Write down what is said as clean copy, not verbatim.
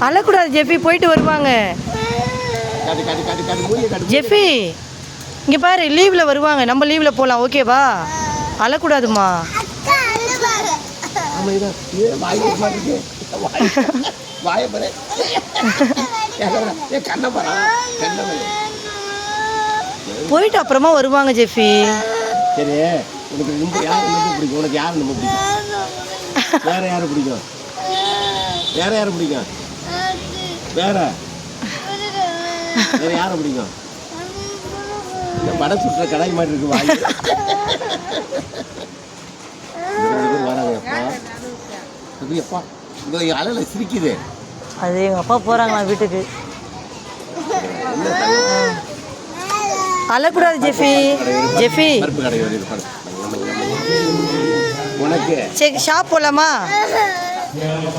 அழக்கூடாது ஜெஃபி, போயிட்டு வருவாங்க. ஜெஃபி இங்கே பாரு, லீவில் வருவாங்க, நம்ம லீவில் போகலாம், ஓகேவா? அழக்கூடாதுமா. போயிட்டு அப்புறமா வருவாங்க ஜெஃபி. சரி, உனக்கு யார் ரொம்ப பிடிக்கும்? உனக்கு யார் ரொம்ப பிடிக்கும்? வேற யாரை பிடிக்கும்? வேற யாரை பிடிக்கும்? வேற வேற யாரை பிடிக்கும்? இந்த படம் சுற்றுற கடாய் மாதிரி இருக்கு வாய். வராங்கப்பா எப்பா, இந்த அலையில சிரிக்குது. அது எங்கள் அப்பா போகிறாங்களா வீட்டுக்கு. அழக்கூடாது ஜெஃபி. ஜெஃபி உனக்கு சரி, ஷாப் போகலாமா?